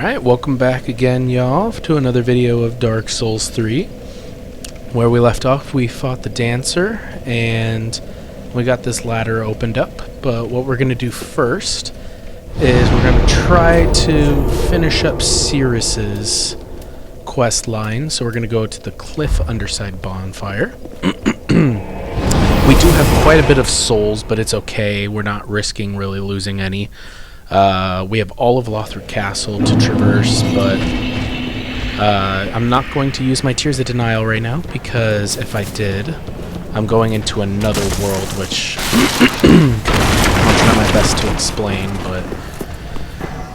Alright, welcome back again, y'all, to another video of Dark Souls 3. Where we left off, we fought the Dancer, and we got this ladder opened up. But what we're going to do first is we're going to try to finish up Oceiros' quest line. So we're going to go to the Cliff Underside Bonfire. We do have quite a bit of souls, but it's okay. We're not risking really losing any. We have all of Lothric Castle to traverse, but I'm not going to use my Tears of Denial right now, because if I did, I'm going into another world, which I'll try my best to explain, but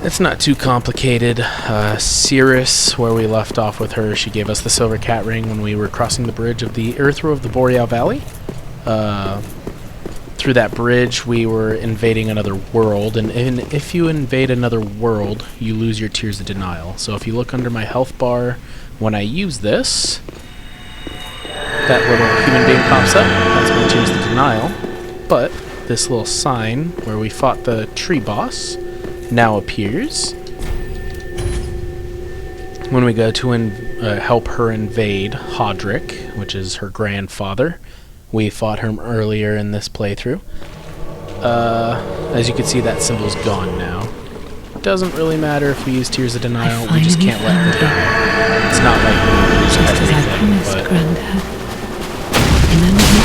it's not too complicated. Oceiros, where we left off with her, she gave us the Silver Cat Ring when we were crossing the bridge of the Earthrow of the Boreal Valley. Through that bridge, we were invading another world, and if you invade another world, you lose your Tears of Denial. So if you look under my health bar, when I use this, that little human being pops up. That's my Tears of Denial. But this little sign where we fought the tree boss now appears when we go to help her invade Hodrick, which is her grandfather. We fought him earlier in this playthrough. As you can see, that symbol's gone now. Doesn't really matter if we use Tears of Denial, we just can't let her die. It's not like we lose everything, but... Granddad. Remember me?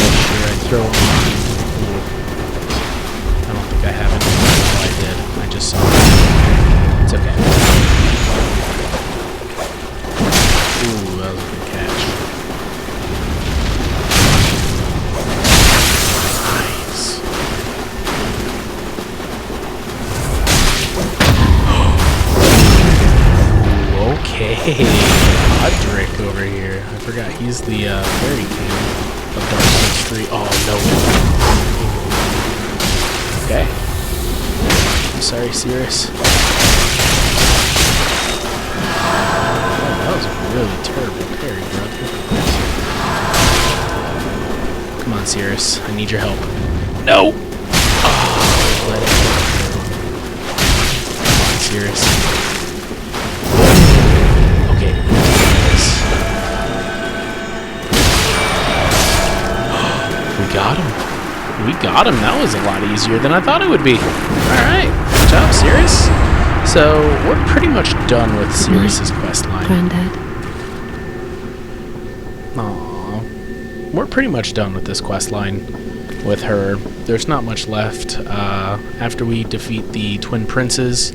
Make sure I throw I don't think I have it. Oh, I did. I just saw it. It's okay. Ooh, that was a good catch. Nice. Ooh, okay. Hodrick over here. I forgot he's the fairy king of Dark Souls 3. Oh, no. Okay. I'm sorry, Oceiros. That was a really terrible parry, brother. Come on, Oceiros. I need your help. No! Oh, let it go. Come on, Oceiros. Okay. We got him. We got him. That was a lot easier than I thought it would be. Alright. Good job, Oceiros. So, we're pretty much done with Oceiros' quest line. Granddad. Aww. We're pretty much done with this quest line with her. There's not much left. After we defeat the Twin Princes,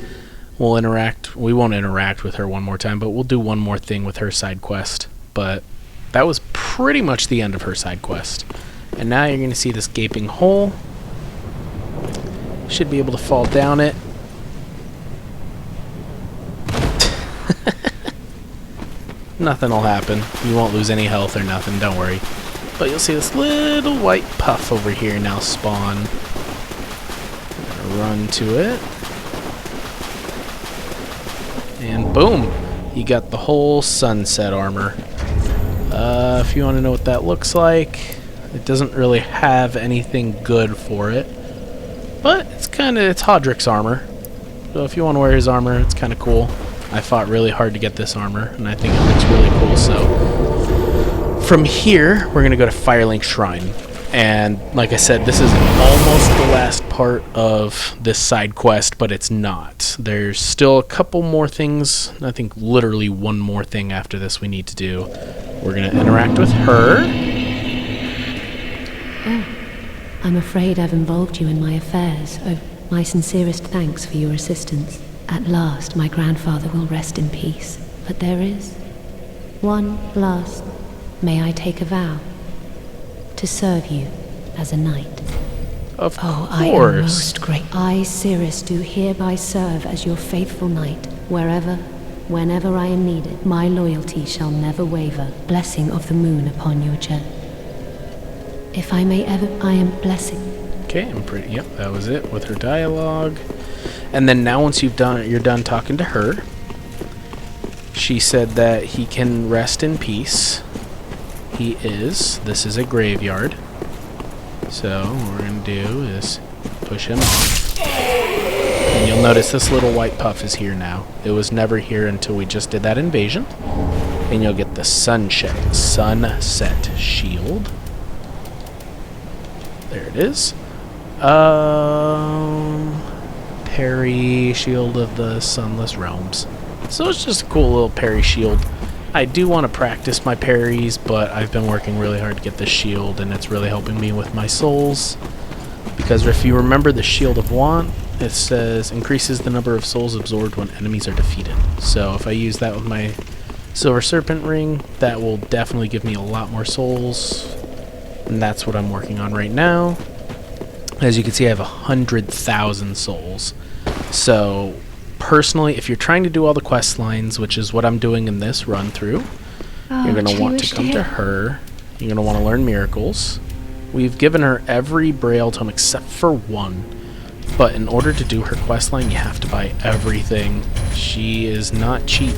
we'll interact. We won't interact with her one more time, but we'll do one more thing with her side quest. But that was pretty much the end of her side quest. And now you're going to see this gaping hole. Should be able to fall down it. Nothing will happen. You won't lose any health or nothing, don't worry. But you'll see this little white puff over here now spawn. I'm gonna run to it. And boom! You got the whole sunset armor. If you want to know what that looks like, it doesn't really have anything good for it. But it's Hodrick's armor. So if you want to wear his armor, it's kind of cool. I fought really hard to get this armor, and I think it looks really cool. So from here, we're going to go to Firelink Shrine. And like I said, this is almost the last part of this side quest, but it's not. There's still a couple more things. I think literally one more thing after this we need to do. We're going to interact with her. Oh, I'm afraid I've involved you in my affairs. Oh, my sincerest thanks for your assistance. At last, my grandfather will rest in peace. But there is one last. May I take a vow? To serve you as a knight. Of course. I am most great. I, Oceiros, do hereby serve as your faithful knight, wherever, whenever I am needed. My loyalty shall never waver. Blessing of the moon upon your journey. If I may ever, I am blessing. Okay, yep, that was it with her dialogue. And then now once you're done talking to her, she said that he can rest in peace. This is a graveyard. So what we're going to do is push him off. And you'll notice this little white puff is here now. It was never here until we just did that invasion. And you'll get the sunset shield. There it is. Parry shield of the sunless realms. So it's just a cool little parry shield. I do want to practice my parries, but I've been working really hard to get this shield, and it's really helping me with my souls. Because if you remember the Shield of Want, it says increases the number of souls absorbed when enemies are defeated. So if I use that with my Silver Serpent Ring, that will definitely give me a lot more souls. And that's what I'm working on right now. As you can see, I have 100,000 souls. So personally, if you're trying to do all the quest lines, which is what I'm doing in this run through, you're going to want to come to her. You're going to want to learn miracles. We've given her every Braille tome except for one. But in order to do her quest line, you have to buy everything. She is not cheap.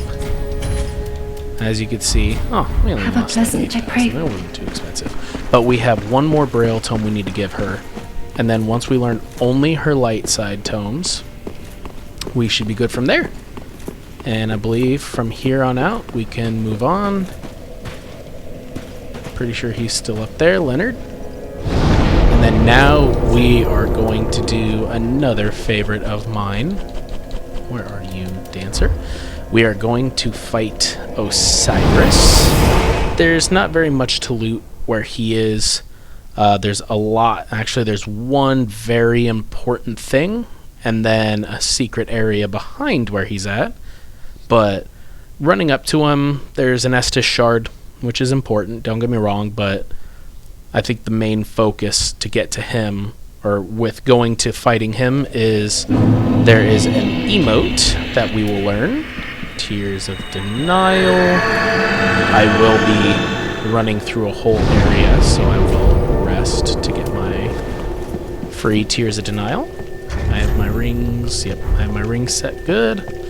As you can see, we only have a pleasant trip. That wasn't too expensive. But we have one more Braille tome we need to give her. And then once we learn only her light side tomes, we should be good from there. And I believe from here on out, we can move on. Pretty sure he's still up there, Leonard. And then now we are going to do another favorite of mine. Where are you, Dancer? We are going to fight Oceiros. There's not very much to loot where he is. There's a lot. Actually, there's one very important thing, and then a secret area behind where he's at. But running up to him, there's an Estus shard, which is important, don't get me wrong, but I think the main focus to get to him, or with going to fighting him, is there is an emote that we will learn. Tears of Denial. I will be running through a whole area, so I will rest to get my free Tears of Denial. I have my rings. Yep, I have my rings set good.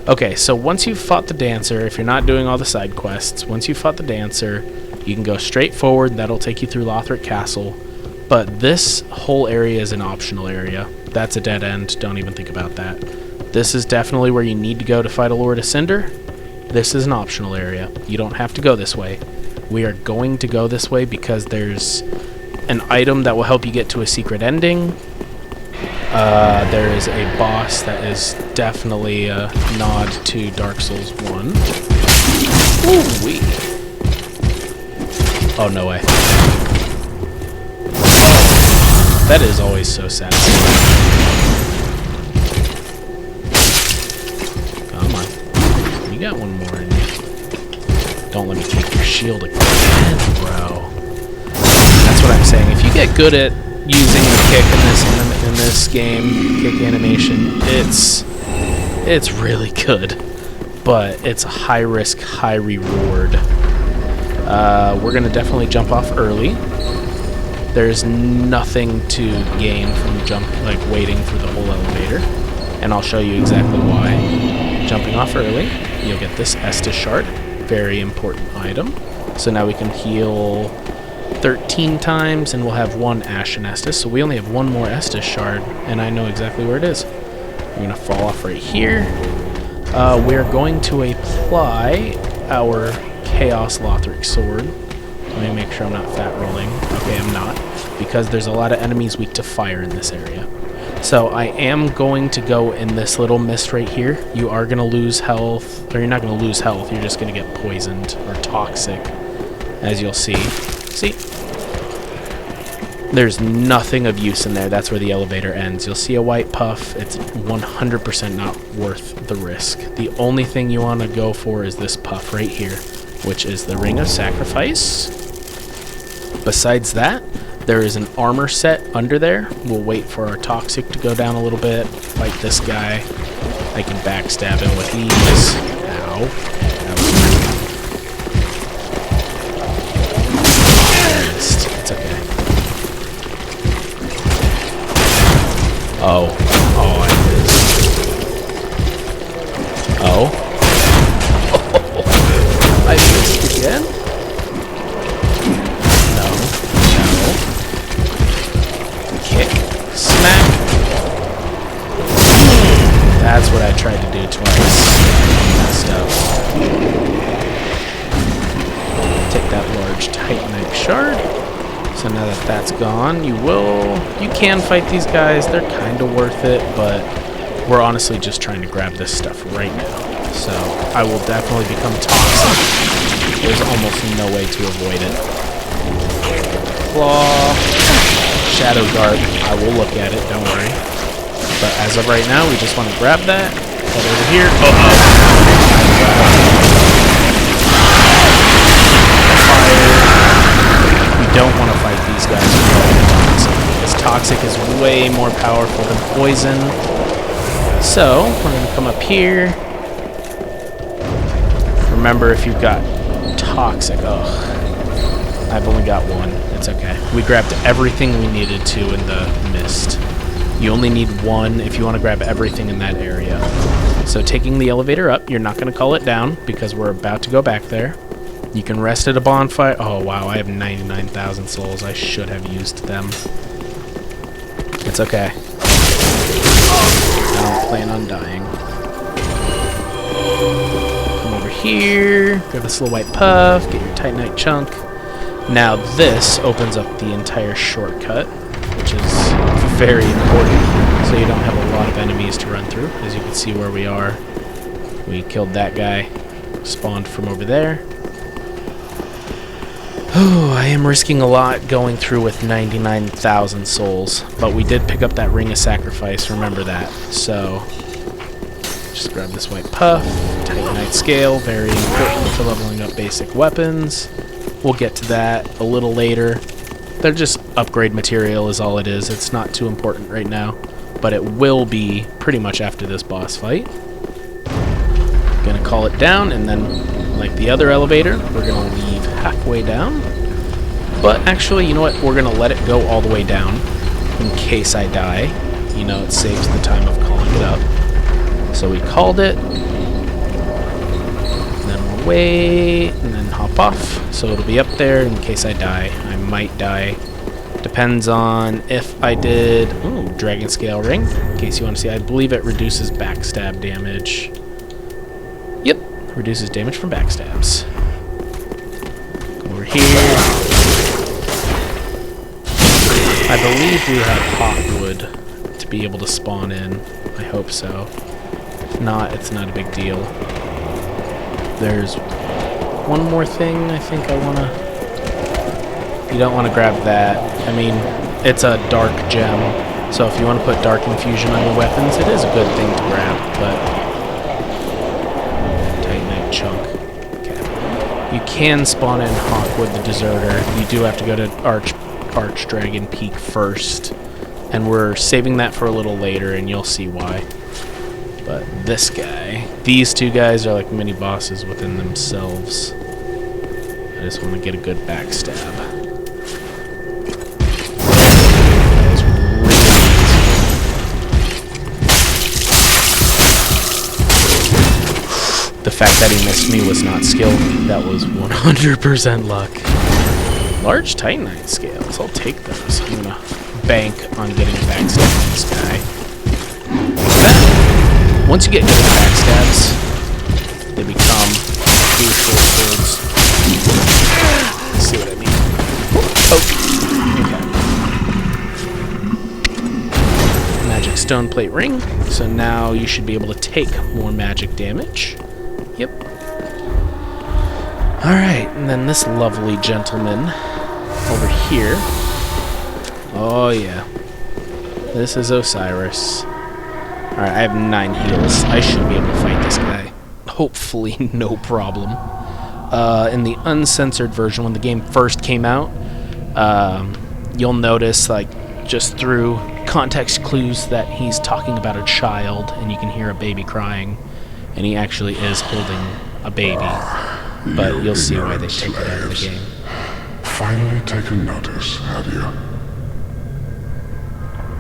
Okay, so once you've fought the Dancer, if you're not doing all the side quests, once you've fought the Dancer, you can go straight forward. That'll take you through Lothric Castle. But this whole area is an optional area. That's a dead end. Don't even think about that. This is definitely where you need to go to fight a Lord of Cinder. This is an optional area. You don't have to go this way. We are going to go this way because there's an item that will help you get to a secret ending. There is a boss that is definitely a nod to Dark Souls 1. Ooh-wee. Oh, no way. That is always so satisfying. Come on. You got one more in you. Don't let me take your shield again, bro. That's what I'm saying. If you get good at using the kick in this game, kick animation, it's really good. But it's a high risk, high reward. We're gonna definitely jump off early. There's nothing to gain from waiting for the whole elevator, and I'll show you exactly why. Jumping off early, you'll get this Estus shard, very important item. So now we can heal 13 times, and we'll have one Ashen Estus. So we only have one more Estus shard, and I know exactly where it is. We're gonna fall off right here. We're going to apply our Chaos Lothric sword. Let me make sure I'm not fat rolling. Okay, I'm not, because there's a lot of enemies weak to fire in this area. So I am going to go in this little mist right here. You are going to lose health, or you're not going to lose health, you're just going to get poisoned or toxic, as you'll see. See? There's nothing of use in there. That's where the elevator ends. You'll see a white puff. It's 100% not worth the risk. The only thing you want to go for is this puff right here, which is the Ring of Sacrifice. Besides that, there is an armor set under there. We'll wait for our toxic to go down a little bit. Fight this guy. I can backstab him with these. Ow. That was missed. It's okay. Oh. Oh, I missed. Oh. I missed again? No. That's what I tried to do twice. Messed up. Take that large titanite shard. So now that that's gone, you can fight these guys. They're kind of worth it, but we're honestly just trying to grab this stuff right now. So I will definitely become toxic. There's almost no way to avoid it. Claw. Shadow Guard. I will look at it, don't worry. But as of right now, we just want to grab that. Head over here. Fire. We don't want to fight these guys with toxic, because toxic is way more powerful than poison. So, we're going to come up here. Remember, if you've got toxic, I've only got one. It's okay. We grabbed everything we needed to in the mist. You only need one if you want to grab everything in that area. So taking the elevator up, you're not going to call it down because we're about to go back there. You can rest at a bonfire. Oh, wow, I have 99,000 souls. I should have used them. It's okay. I don't plan on dying. Come over here, grab this little white puff, get your titanite chunk. Now this opens up the entire shortcut, which is very important, so you don't have a lot of enemies to run through. As you can see where we are, we killed that guy, spawned from over there. Oh, I am risking a lot going through with 99,000 souls, but we did pick up that Ring of Sacrifice, remember that. So, just grab this white puff, Titanite Scale, very important for leveling up basic weapons. We'll get to that a little later. They're just upgrade material is all it is. It's not too important right now, but it will be pretty much after this boss fight. Gonna call it down, and then, like the other elevator, we're gonna leave halfway down. But actually, you know what? We're gonna let it go all the way down in case I die. You know, it saves the time of calling it up. So we called it. Then we'll wait, and then hop off. So it'll be up there in case I die. I might die. Depends on if I did... Ooh, Dragon Scale Ring. In case you want to see, I believe it reduces backstab damage. Yep, reduces damage from backstabs. Come over here. I believe we have hotwood to be able to spawn in. I hope so. If not, it's not a big deal. There's one more thing I think I want to... You don't want to grab that. I mean, it's a dark gem, so if you want to put dark infusion on your weapons, it is a good thing to grab, but... Titanite chunk. Okay. You can spawn in Hawkwood the Deserter. You do have to go to Archdragon Peak first, and we're saving that for a little later, and you'll see why. But this guy, these two guys are like mini bosses within themselves. I just want to get a good backstab. The fact that he missed me was not skill. That was 100% luck. Large Titanite scales. I'll take those. I'm gonna bank on getting a backstab on this guy. Once you get good at backstabs, they become crucial towards... See what I mean? Okay. Magic Stone Plate Ring. So now you should be able to take more magic damage. Yep. Alright, and then this lovely gentleman over here. Oh yeah. This is Oceiros. Alright, I have 9 heals. I should be able to fight this guy. Hopefully no problem. In the uncensored version, when the game first came out, you'll notice, like, just through context clues that he's talking about a child, and you can hear a baby crying, and he actually is holding a baby. But you'll see why they take it out of the game. Finally taken notice, have you?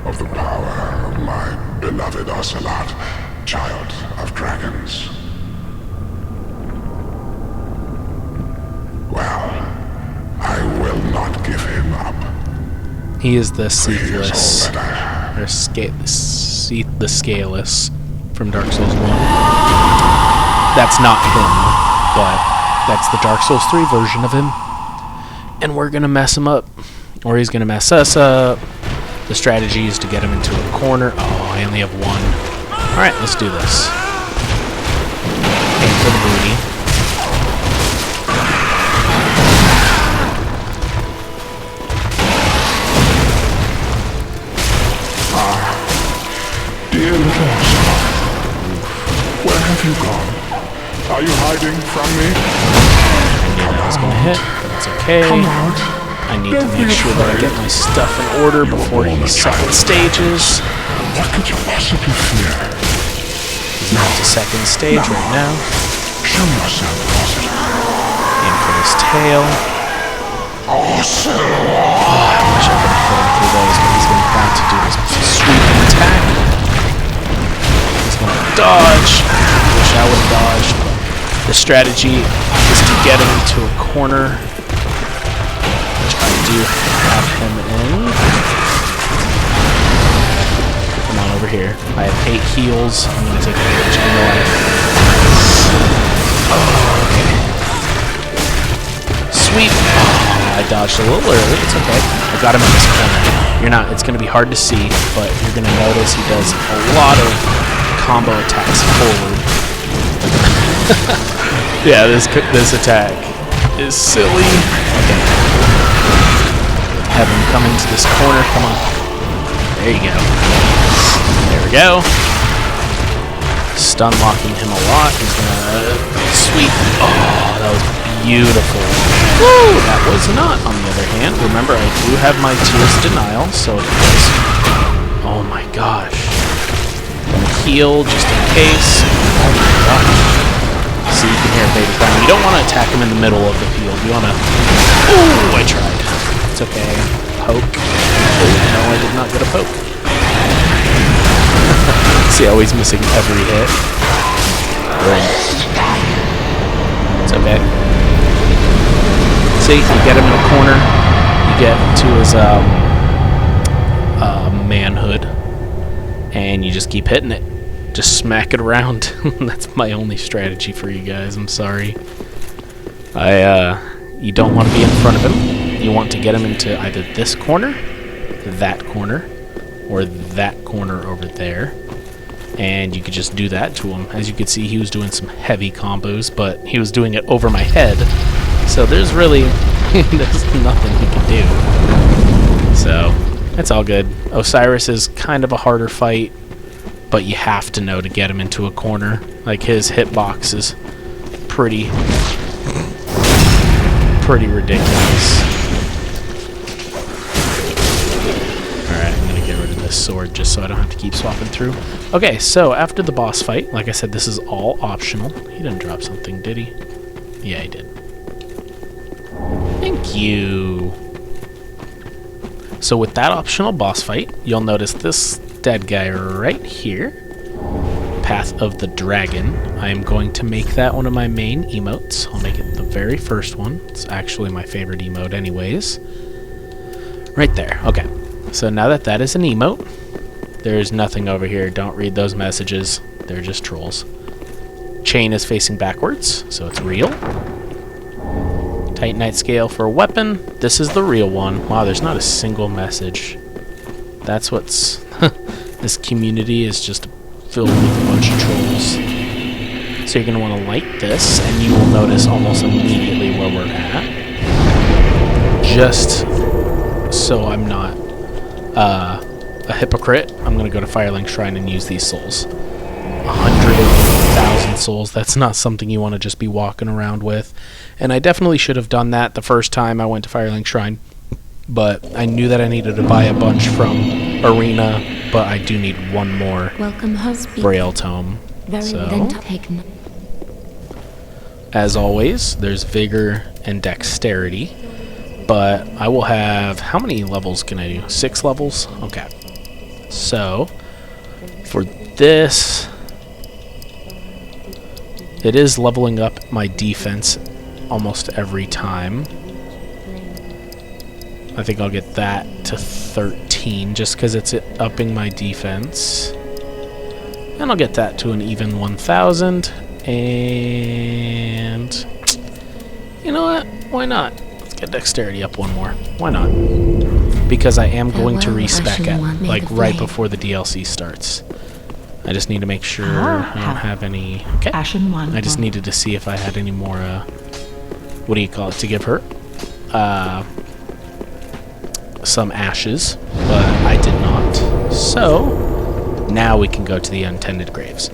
Of the power of my beloved Ocelot, child of dragons. Well, I will not give him up. He is the Seathless, or the Scaleless, from Dark Souls 1. That's not him, but that's the Dark Souls 3 version of him. And we're going to mess him up, or he's going to mess us up. The strategy is to get him into a corner. Oh, I only have one. Alright, let's do this. Aim for the booty. Dear little Ocelot, where have you gone? Are you hiding from me? I knew that was going to hit, but it's okay. Come out. I need to make sure that I get my stuff in order before he second stages. What could you possibly fear? He's not to second stage right now. Show yourself, Ocelot. Aim for his tail. Ocelot! I wish I could have put him through those, but he's about to do his sweeping attack. He's going to dodge. I wish I would have dodged. The strategy is to get him into a corner, which I do have him in. Come on over here. I have 8 heals. I'm going to take advantage of my life. Oh, okay. Sweep. Oh, I dodged a little early. It's okay. I got him in this corner. You're not. It's going to be hard to see, but you're going to notice he does a lot of combo attacks forward. Yeah, this attack is silly. Okay. Have him come into this corner. Come on. There you go. There we go. Stun locking him a lot. He's gonna sweep. Oh, that was beautiful. Woo! That was not. On the other hand, remember I do have my Tears Denial, so it does. Oh my gosh. Heal just in case. Oh my gosh. See, you can hear Vader crying. You don't want to attack him in the middle of the field. You want to... Oh, I tried. It's okay. Poke. Oh, no, I did not get a poke. See how he's missing every hit? It's okay. See, you get him in a corner. You get to his manhood. And you just keep hitting it. Just smack it around. That's my only strategy for you guys. I'm sorry. You don't want to be in front of him. You want to get him into either this corner, that corner, or that corner over there. And you could just do that to him. As you can see, he was doing some heavy combos, but he was doing it over my head. So there's really there's nothing he can do. So it's all good. Oceiros is kind of a harder fight, but you have to know to get him into a corner. Like, his hitbox is pretty ridiculous. Alright, I'm gonna get rid of this sword just so I don't have to keep swapping through. Okay, so after the boss fight, like I said, this is all optional. He didn't drop something, did he? Yeah, he did. Thank you. So with that optional boss fight, you'll notice this dead guy right here, Path of the Dragon. I am going to make that one of my main emotes. I'll make it the very first one. It's actually my favorite emote anyways. Right there. Okay. So now that that is an emote, there's nothing over here. Don't read those messages. They're just trolls. Chain is facing backwards, so it's real. Titanite scale for a weapon. This is the real one. Wow, there's not a single message. That's what's... This community is just filled with a bunch of trolls. So you're going to want to light this, and you will notice almost immediately where we're at. Just so I'm not a hypocrite, I'm going to go to Firelink Shrine and use these souls. 100,000 souls. That's not something you want to just be walking around with. And I definitely should have done that the first time I went to Firelink Shrine. But I knew that I needed to buy a bunch from Arena, but I do need one more Braille Tome. So, as always, there's Vigor and Dexterity. But I will have... How many levels can I do? 6 levels? Okay. So, for this... It is leveling up my defense almost every time. I think I'll get that to 13 just because it's upping my defense. And I'll get that to an even 1,000. And you know what? Why not? Let's get dexterity up one more. Why not? Because I am going to respec it, like right before the DLC starts. I just need to make sure I don't have any... Okay. I just needed to see if I had any more, what do you call it, to give her? Some ashes, but I did not. So, now we can go to the Untended Graves.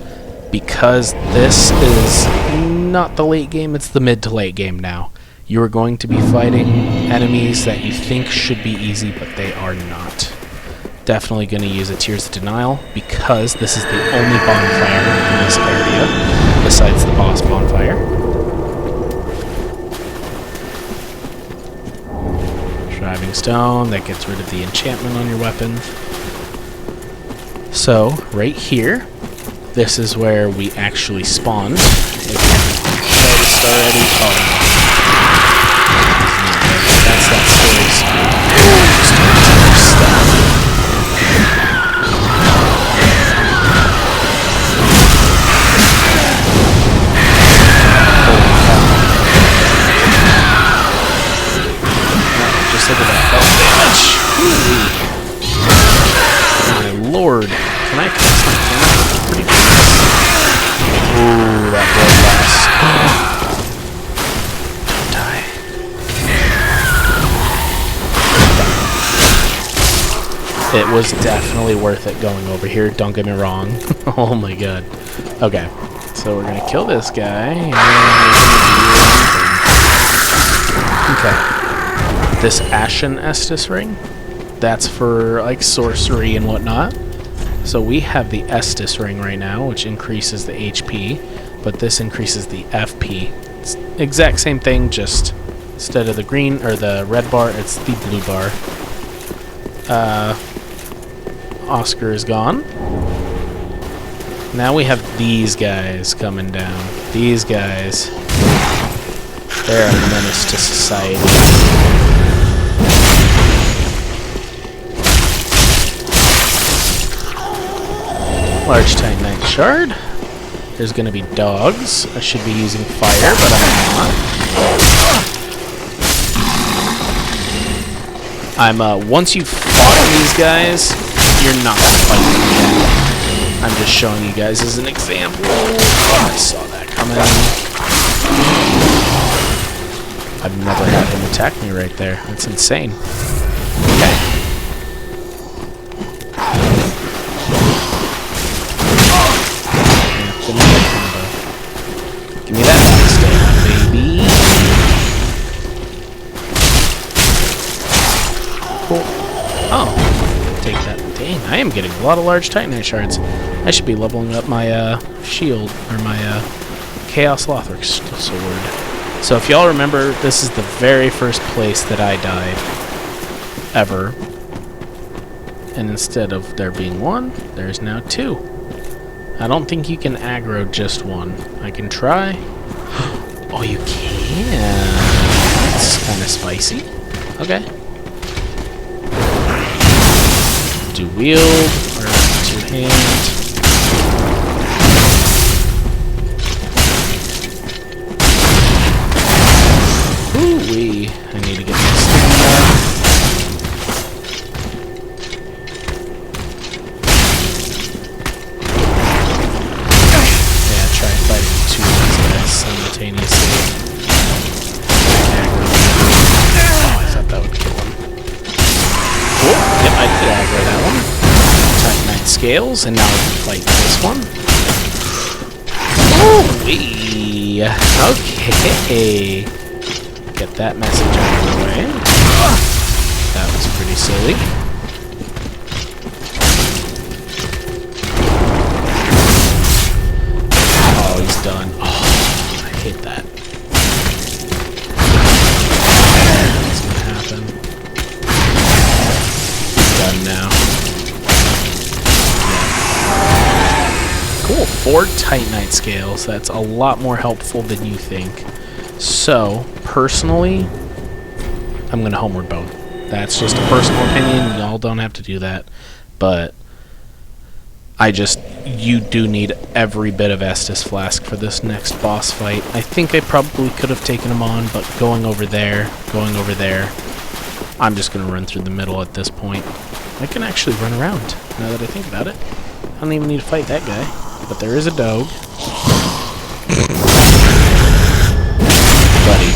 Because this is not the late game, it's the mid to late game now. You are going to be fighting enemies that you think should be easy, but they are not. Definitely going to use a Tears of Denial, because this is the only bonfire in this area, besides the boss bonfire. Driving Stone, that gets rid of the enchantment on your weapon. So, right here, this is where we actually spawned. If you noticed already, that's that story screen. Just look at that health damage. My lord. Can I cast that? Pretty good. Ooh, that blood loss. Die. It was definitely worth it going over here, don't get me wrong. Oh my god. Okay, so we're gonna kill this guy. And okay. This Ashen Estus ring, that's for like sorcery and whatnot. So we have the Estus ring right now, which increases the HP, but this increases the FP. It's the exact same thing, just instead of the green or the red bar, it's the blue bar. Oscar is gone. Now we have these guys coming down. These guys, they're a menace to society. Large Titanite Shard. There's gonna be dogs. I should be using fire, but I'm not. Once you've fought these guys, you're not gonna fight them again. I'm just showing you guys as an example. Oh, I saw that coming. I've never had him attack me right there. That's insane. Okay. Give me that stay, baby. Cool. Oh, take that. Dang, I am getting a lot of large Titanite shards. I should be leveling up my shield, or my Chaos Lothric sword. So if y'all remember, this is the very first place that I died. Ever. And instead of there being one, there's now two. I don't think you can aggro just one. I can try. Oh, you can. That's kind of spicy. Okay. Do wield or two-hand. Ooh-wee. I need to get my stamina. Simultaneously. Oh, I thought that would kill him. Cool. Yep, I did aggro that one. Titanite Scales, and now I can fight this one. Ooh-wee. Okay. Get that message out of the way. That was pretty silly. Oh, he's done. Oh. Hit that. What's gonna happen? Done now. Yeah. Cool. 4 Titanite Scales. That's a lot more helpful than you think. So, personally, I'm gonna homeward bone. That's just a personal opinion. Y'all don't have to do that. But You do need every bit of Estus Flask for this next boss fight. I think I probably could have taken him on, but going over there, I'm just going to run through the middle at this point. I can actually run around, now that I think about it. I don't even need to fight that guy, but there is a dog. Buddy.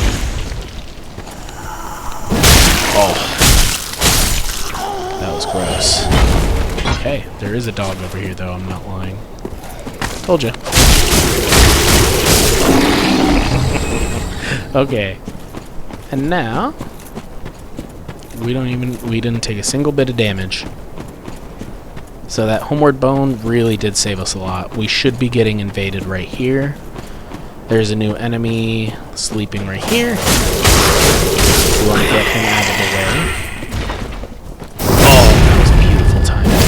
Oh. That was gross. Okay, there is a dog over here, though. I'm not lying. Told you. Okay. And now, we didn't take a single bit of damage. So that homeward bone really did save us a lot. We should be getting invaded right here. There's a new enemy sleeping right here. We want to get him out of the way. Oh, that was beautiful timing.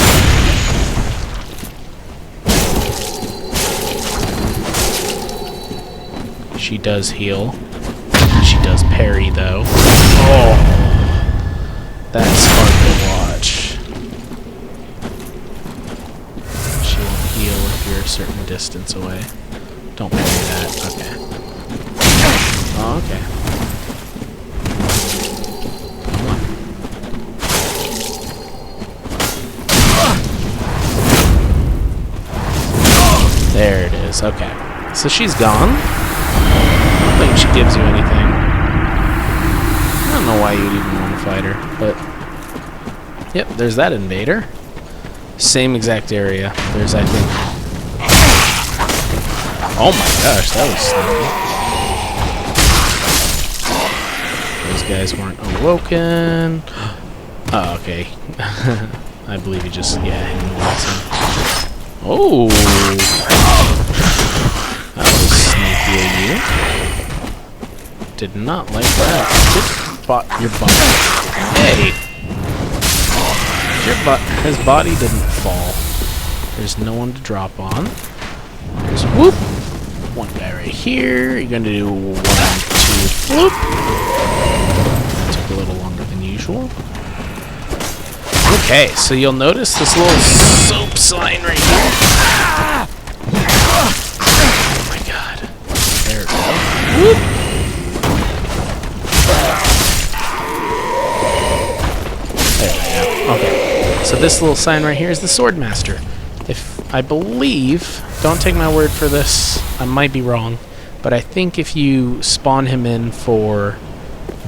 She does heal. She does parry, though. Oh, that's hard to watch. She won't heal if you're a certain distance away. Don't parry that. Okay. Oh, okay. There it is. Okay. So she's gone. I don't think she gives you anything. I don't know why you'd even want to fight her, but... Yep, there's that invader. Same exact area. There's, I think... Oh my gosh, that was sneaky. Those guys weren't awoken. Oh, okay. I believe he just, yeah, he was him. Oh! That was sneaky of you. Did not like that. Your body. Hey! His body didn't fall. There's no one to drop on. There's whoop! One guy right here. You're gonna do 1, 2, whoop! Took a little longer than usual. Okay, so you'll notice this little soap sign right here. Oh my god. There we go. Whoop! There we go. Okay. So this little sign right here is the Swordmaster. I believe, don't take my word for this, I might be wrong, but I think if you spawn him in for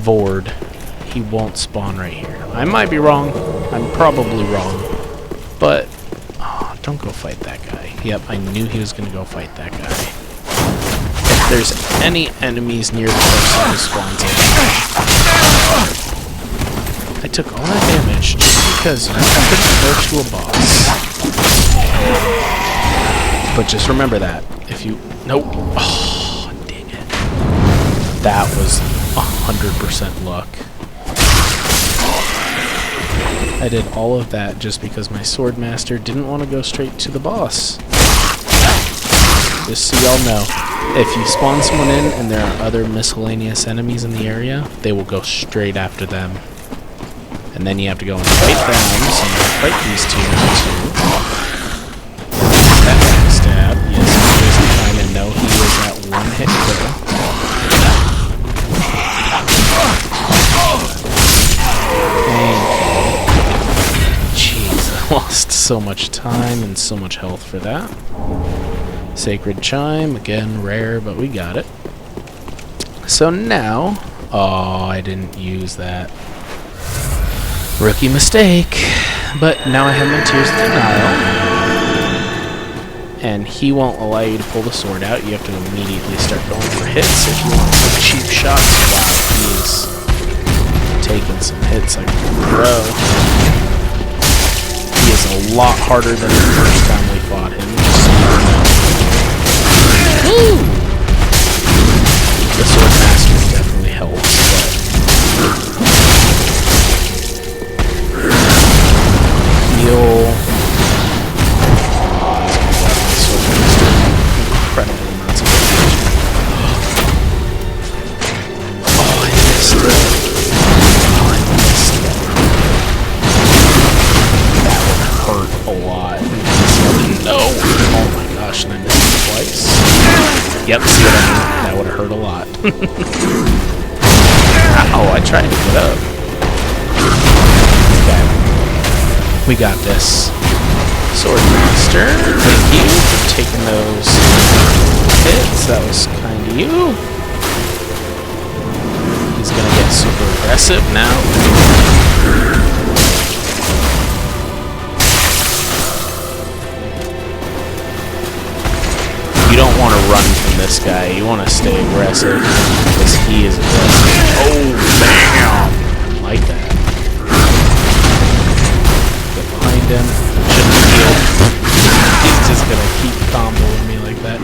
Vord, he won't spawn right here. I might be wrong, I'm probably wrong, but oh, don't go fight that guy. Yep, I knew he was going to go fight that guy. If there's any enemies near the person who spawns in, I took all that damage just because you couldn't go to a boss. But just remember that. If you... Nope. Oh, dang it. That was 100% luck. I did all of that just because my Swordmaster didn't want to go straight to the boss. Just so y'all know, if you spawn someone in and there are other miscellaneous enemies in the area, they will go straight after them. And then you have to go and fight them, so I'm going to fight these two now too. That backstab, yes, he wasn't trying to know he was at one hit kill. Thank you. Jeez, I lost so much time and so much health for that. Sacred Chime, again, rare, but we got it. So now... Oh, I didn't use that. Rookie mistake. But now I have my Tears of Denial. And he won't allow you to pull the sword out. You have to immediately start going for hits if you want some cheap shots. Wow, he is taking some hits like a pro. He is a lot harder than the first time we fought him. Woo! The Swordmaster definitely helps, but heal. Incredible amounts of damage. Oh, I missed it. Oh, I missed it. That would hurt a lot. twice. Yep, see what I mean? That would have hurt a lot. Ow, I tried to get up. Okay. We got this. Swordmaster, thank you for taking those hits. That was kind of you. He's gonna get super aggressive now. You don't want to run from this guy. You want to stay aggressive because he is aggressive. Oh, bam! Like that. Get behind him. Shouldn't heal. He's just gonna keep comboing me like that.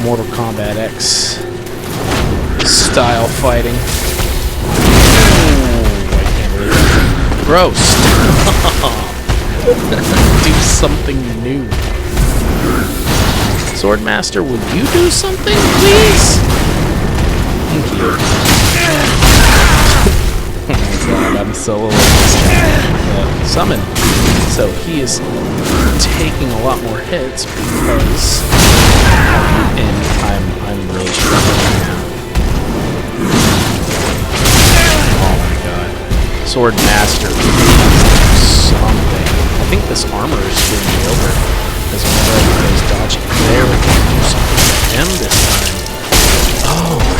Mortal Kombat X style fighting. Oh, I can't believe that. Gross. Do something new. Swordmaster, will you do something, please? Thank you. Oh my god, I'm soloing this summon. So he is taking a lot more hits because and I'm really struggling right now. Oh my god. Swordmaster, something. I think this armor is screwing me over. Because whenever I was dodging there, we can do something to him this time. Oh my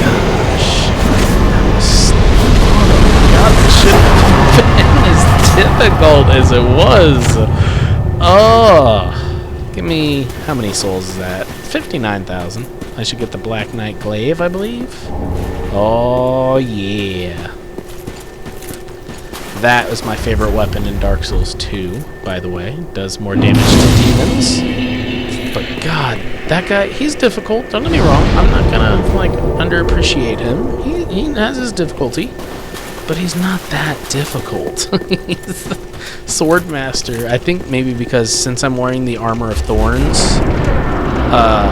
gosh. God, this shouldn't have been as difficult as it was. Oh. Give me, how many souls is that? 59,000. I should get the Black Knight Glaive, I believe. Oh yeah. That was my favorite weapon in Dark Souls 2, by the way. Does more damage to demons. But god, that guy, he's difficult. Don't get me wrong. I'm not gonna, like, underappreciate him. He has his difficulty. But he's not that difficult. He's the Swordmaster. I think maybe because since I'm wearing the Armor of Thorns,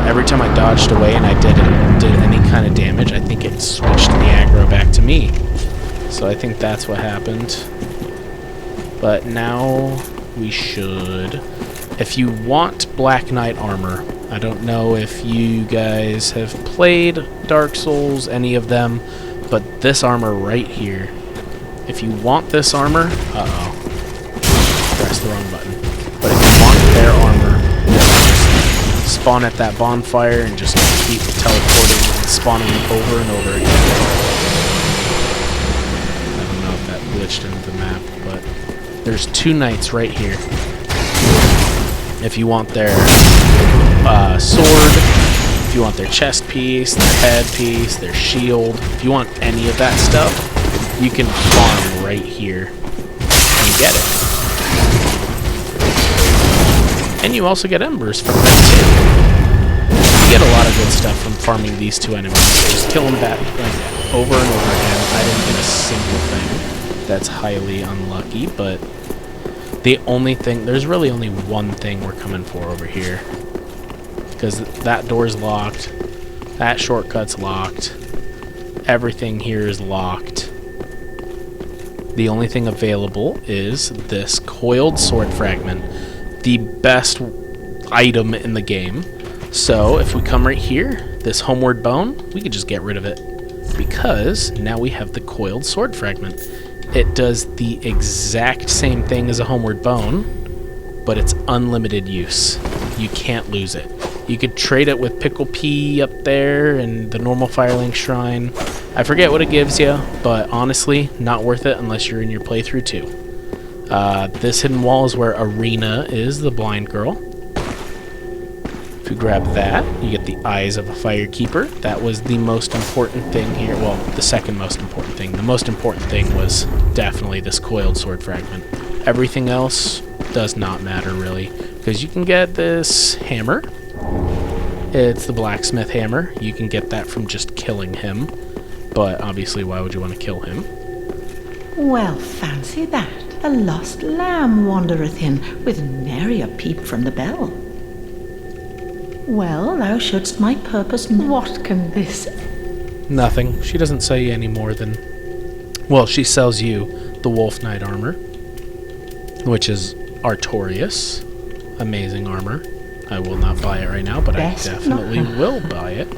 every time I dodged away and I did any kind of damage, I think it switched the aggro back to me. So I think that's what happened. But now we should... If you want Black Knight armor, I don't know if you guys have played Dark Souls, any of them, but this armor right here, if you want this armor... Uh-oh. Press the wrong button. But if you want their armor, just spawn at that bonfire and just keep teleporting and spawning over and over again. Glitched into the map, but there's two knights right here. If you want their sword, if you want their chest piece, their head piece, their shield, if you want any of that stuff, you can farm right here and get it. And you also get embers from them too. You get a lot of good stuff from farming these two enemies. Just kill them back like over and over again. I didn't get a single thing. That's highly unlucky, but the only thing, there's really only one thing we're coming for over here. Because that door's locked, that shortcut's locked, everything here is locked. The only thing available is this coiled sword fragment, the best item in the game. So if we come right here, this homeward bone, we could just get rid of it. Because now we have the coiled sword fragment. It does the exact same thing as a homeward bone, but it's unlimited use. You can't lose it. You could trade it with Pickle Pea up there and the normal Firelink Shrine. I forget what it gives you, but honestly, not worth it unless you're in your playthrough too. This hidden wall is where Arena is, the blind girl. If you grab that, you get the Eyes of a Firekeeper. That was the most important thing here. Well, the second most important thing. The most important thing was definitely this coiled sword fragment. Everything else does not matter, really. Because you can get this hammer. It's the blacksmith hammer. You can get that from just killing him. But obviously, why would you want to kill him? Well, fancy that. A lost lamb wandereth in, with nary a peep from the bell. Well, thou shouldst my purpose. What can this... Nothing. She doesn't sell you any more than... Well, she sells you the Wolf Knight armor, which is Artorias. Amazing armor. I will not buy it right now, but Best I definitely not. will buy it.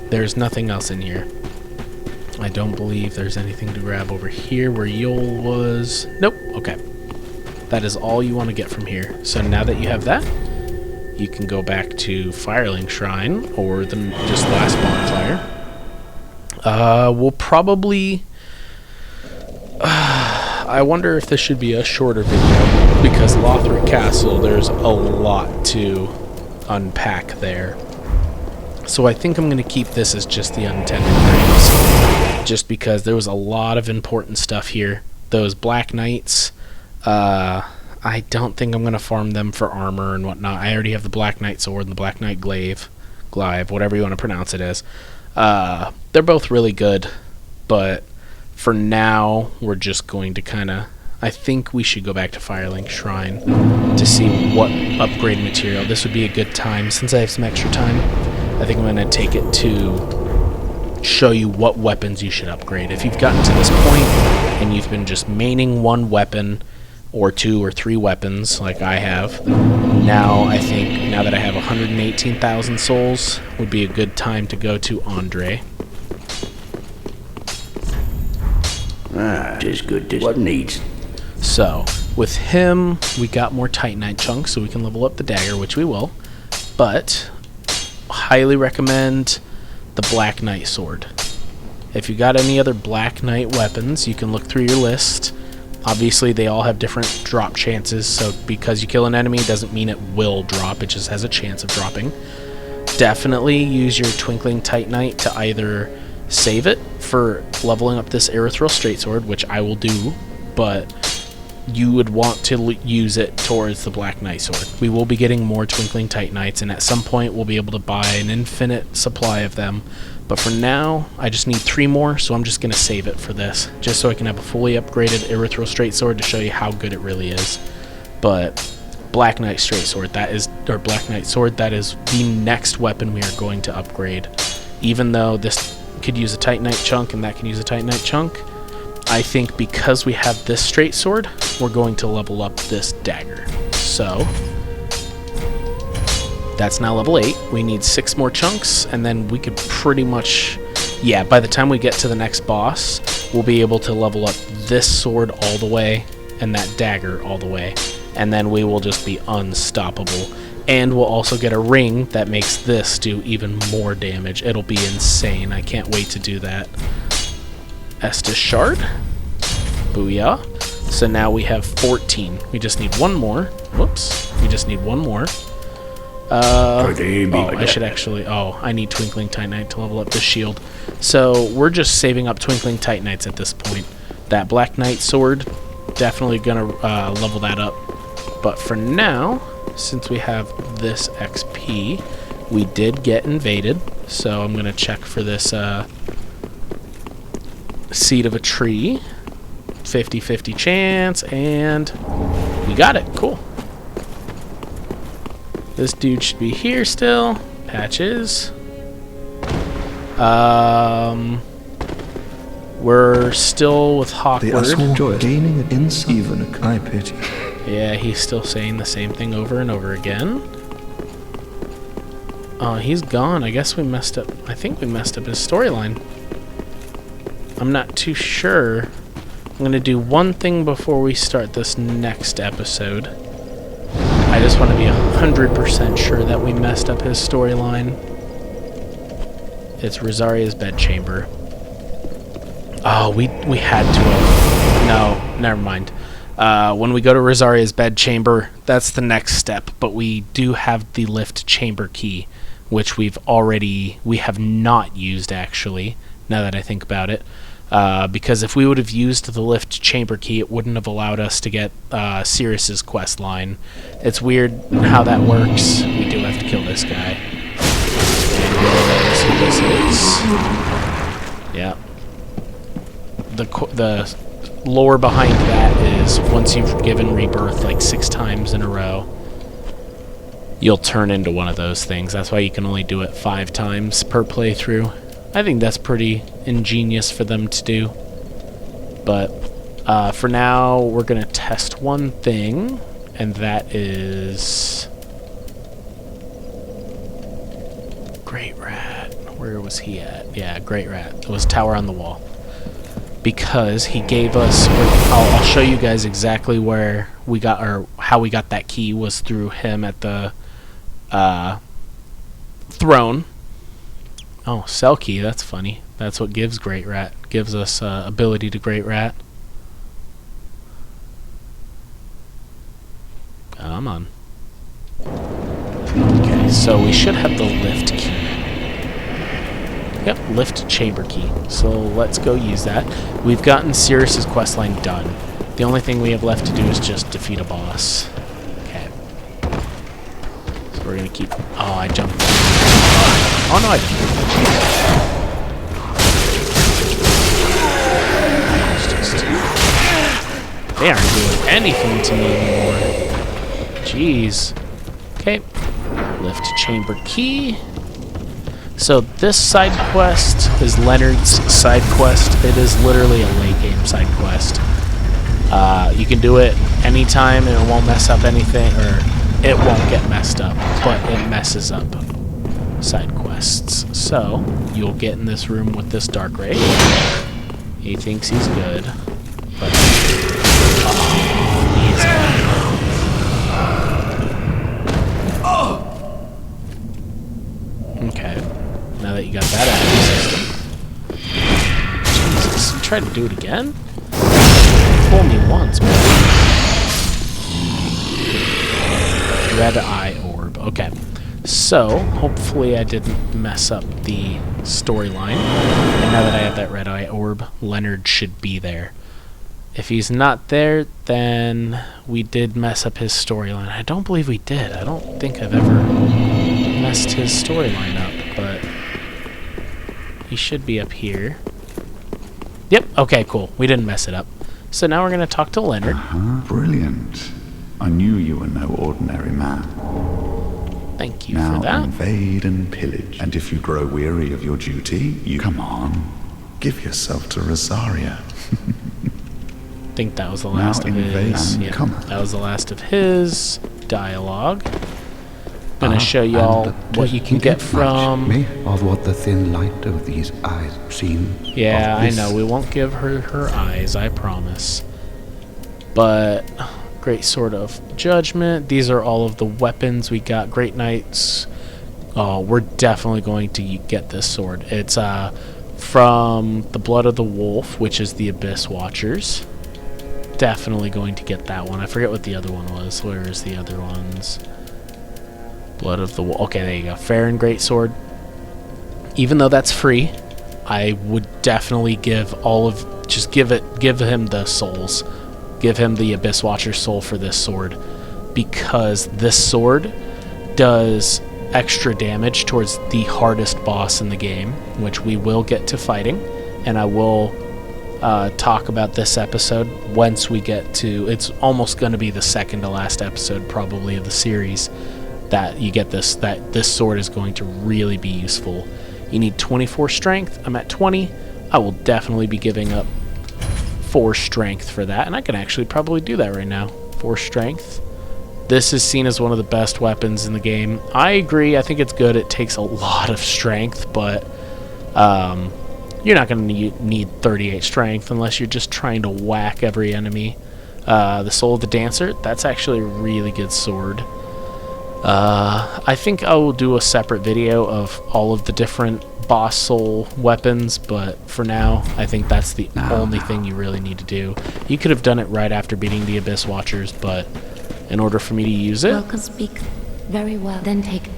There's nothing else in here. I don't believe there's anything to grab over here where Yule was. Nope. Okay. That is all you want to get from here. So now that you have that, you can go back to Firelink Shrine or the just last bonfire. We'll probably... I wonder if this should be a shorter video, because Lothric Castle, there's a lot to unpack there. So I think I'm going to keep this as just the Untended Graves, just because there was a lot of important stuff here. Those Black Knights, I don't think I'm going to farm them for armor and whatnot. I already have the Black Knight Sword and the Black Knight Glaive, whatever you want to pronounce it as. They're both really good, but for now, we're just going to kind of... I think we should go back to Firelink Shrine to see what upgrade material. This would be a good time, since I have some extra time. I think I'm going to take it to show you what weapons you should upgrade. If you've gotten to this point and you've been just maining one weapon or 2 or 3 weapons like I have, now I think, now that I have 118,000 souls, would be a good time to go to Andre. Tis good, tis what needs. So, with him, we got more Titanite chunks, so we can level up the dagger, which we will. But, highly recommend the Black Knight Sword. If you got any other Black Knight weapons, you can look through your list. Obviously, they all have different drop chances, so because you kill an enemy doesn't mean it will drop, it just has a chance of dropping. Definitely use your Twinkling Titanite to either save it for leveling up this Erythril Straightsword, which I will do, but you would want to use it towards the Black Knight Sword. We will be getting more Twinkling Titanites, and at some point we'll be able to buy an infinite supply of them. But for now, I just need 3 more, so I'm just going to save it for this, just so I can have a fully upgraded Erythril Straightsword to show you how good it really is. But Black Knight Straightsword, Black Knight Sword, that is the next weapon we are going to upgrade. Even though this could use a Titanite chunk and that can use a Titanite chunk, I think because we have this straight sword, we're going to level up this dagger. So that's now level 8. We need 6 more chunks, and then we could pretty much, yeah, by the time we get to the next boss, we'll be able to level up this sword all the way and that dagger all the way, and then we will just be unstoppable. And we'll also get a ring that makes this do even more damage. It'll be insane. I can't wait to do that. Estus Shard. Booyah. So now we have 14. We just need 1 more. Whoops. We just need 1 more. I should actually... Oh, I need Twinkling Titanite to level up this shield. So we're just saving up Twinkling Titanites at this point. That Black Knight Sword, definitely gonna level that up. But for now, since we have this XP, we did get invaded, so I'm going to check for this Seed of a Tree. 50-50 chance, and we got it. Cool. This dude should be here still. Patches. We're still with Hawkward. Gaining an insight. Even I pity. Yeah, he's still saying the same thing over and over again. Oh, he's gone. I guess we messed up. I think we messed up his storyline. I'm not too sure. I'm going to do one thing before we start this next episode. I just want to be 100% sure that we messed up his storyline. It's Rosaria's bedchamber. Oh, we had to have... No, never mind. When we go to Rosaria's bedchamber, that's the next step, but we do have the lift chamber key, which we have not used, actually, now that I think about it. Because if we would have used the lift chamber key, it wouldn't have allowed us to get Sirius's quest line. It's weird how that works. We do have to kill this guy. And so this is... Yeah. The lore behind that is once you've given rebirth like 6 times in a row, you'll turn into one of those things. That's why you can only do it 5 times per playthrough. I think that's pretty ingenious for them to do. But for now, we're going to test one thing, and that is Great Rat. Where was he at? Yeah, Great Rat. It was tower on the wall. Because he gave us... I'll show you guys exactly where we got... or how we got that key was through him at the throne. Oh, cell key. That's funny. That's what gives Great Rat. Gives us ability to Great Rat. Come on. Okay, so we should have the lift key. Yep, lift chamber key. So let's go use that. We've gotten Sirius's questline done. The only thing we have left to do is just defeat a boss. Okay. So we're gonna keep... Oh, I jumped. Oh no, I didn't. They aren't doing anything to me anymore. Jeez. Okay. Lift chamber key. So this side quest is Leonard's side quest. It is literally a late game side quest. You can do it anytime and it won't mess up anything, or it won't get messed up, but it messes up side quests. So you'll get in this room with this dark ray. He thinks he's good, but he's good. Okay, now that you got that out of the system. Jesus, you tried to do it again? Fool me once, man. Red eye orb. Okay, so hopefully I didn't mess up the storyline. And now that I have that red eye orb, Leonard should be there. If he's not there, then we did mess up his storyline. I don't believe we did. I don't think I've ever messed his storyline up, but he should be up here. Yep, okay, cool. We didn't mess it up. So now we're going to talk to Leonard. Brilliant. I knew you were no ordinary man. Thank you Now for that. invade and pillage. And if you grow weary of your duty, you come on. Give yourself to Rosaria. I think that was the last of his. Yeah, that was the last of his dialogue. I'm gonna show y'all what you can get from. Me of what the thin light of these eyes seem. Yeah, I know. We won't give her her eyes, I promise. But great sword of judgment. These are all of the weapons we got. Great knights. Oh, we're definitely going to get this sword. It's from the blood of the wolf, which is the Abyss Watchers. Definitely going to get that one. I forget what the other one was. Where is the other ones? Blood of the wolf. Okay, there you go. Fair and great sword. Even though that's free, I would definitely give all of. Just give him the souls. Give him the Abyss Watcher soul for this sword, because this sword does extra damage towards the hardest boss in the game, which we will get to fighting, and I will talk about this episode once we get to... It's almost going to be the second to last episode probably of the series that you get this, that this sword is going to really be useful. You need 24 strength. I'm at 20. I will definitely be giving up 4 strength for that, and I can actually probably do that right now. 4 strength. This is seen as one of the best weapons in the game. I agree. I think it's good. It takes a lot of strength, but you're not going to need 38 strength unless you're just trying to whack every enemy. The Soul of the Dancer, that's actually a really good sword. I think I will do a separate video of all of the different boss soul weapons, but for now, I think that's the only thing you really need to do. You could have done it right after beating the Abyss Watchers, but in order for me to use it... Welcome, speak very well. Then take...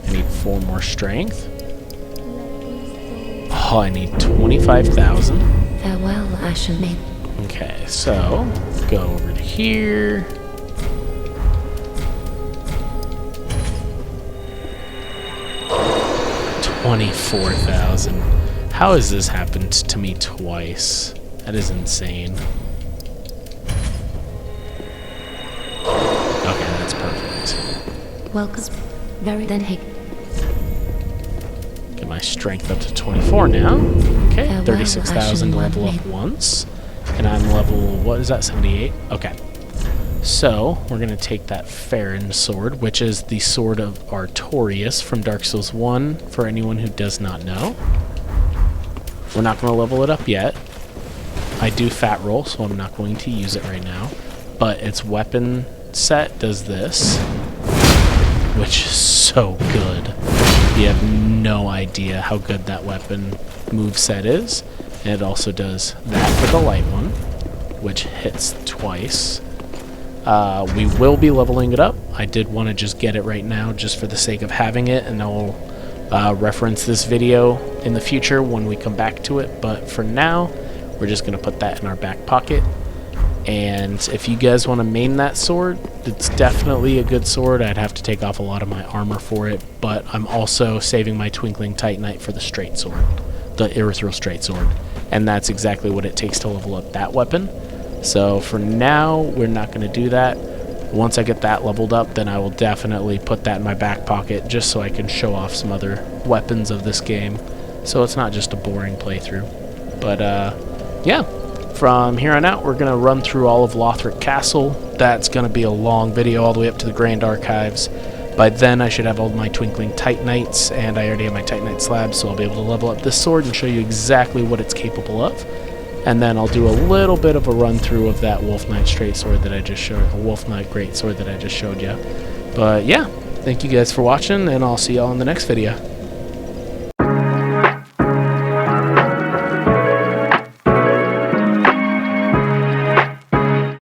I need 4 more strength. Oh, I need 25,000. Farewell, Ashen Maid. Okay, so go over to here. $24,000. How has this happened to me twice? That is insane. Okay, that's perfect. Welcome, very then take... Get my strength up to 24 now. Okay, Farewell, 36,000 to Ashen level up Maid. once. And I'm level, what is that, 78? Okay. So, we're going to take that Farron sword, which is the sword of Artorias from Dark Souls 1, for anyone who does not know. We're not going to level it up yet. I do fat roll, so I'm not going to use it right now. But its weapon set does this, which is so good. You have no idea how good that weapon moveset is. And it also does that for the light one, which hits twice. We will be leveling it up. I did want to just get it right now just for the sake of having it, and I'll reference this video in the future when we come back to it. But for now, we're just going to put that in our back pocket. And if you guys want to main that sword, it's definitely a good sword. I'd have to take off a lot of my armor for it, but I'm also saving my Twinkling Titanite for the straight sword, the Erythral straight sword. And that's exactly what it takes to level up that weapon. So for now, we're not going to do that. Once I get that leveled up, then I will definitely put that in my back pocket just so I can show off some other weapons of this game. So it's not just a boring playthrough. But yeah, from here on out, we're going to run through all of Lothric Castle. That's going to be a long video all the way up to the Grand Archives. By then, I should have all my Twinkling Titanites, and I already have my Titanite slabs, so I'll be able to level up this sword and show you exactly what it's capable of. And then I'll do a little bit of a run through of that Wolf Knight straight sword that I just showed, the Wolf Knight great sword that I just showed you. But yeah, thank you guys for watching, and I'll see y'all in the next video.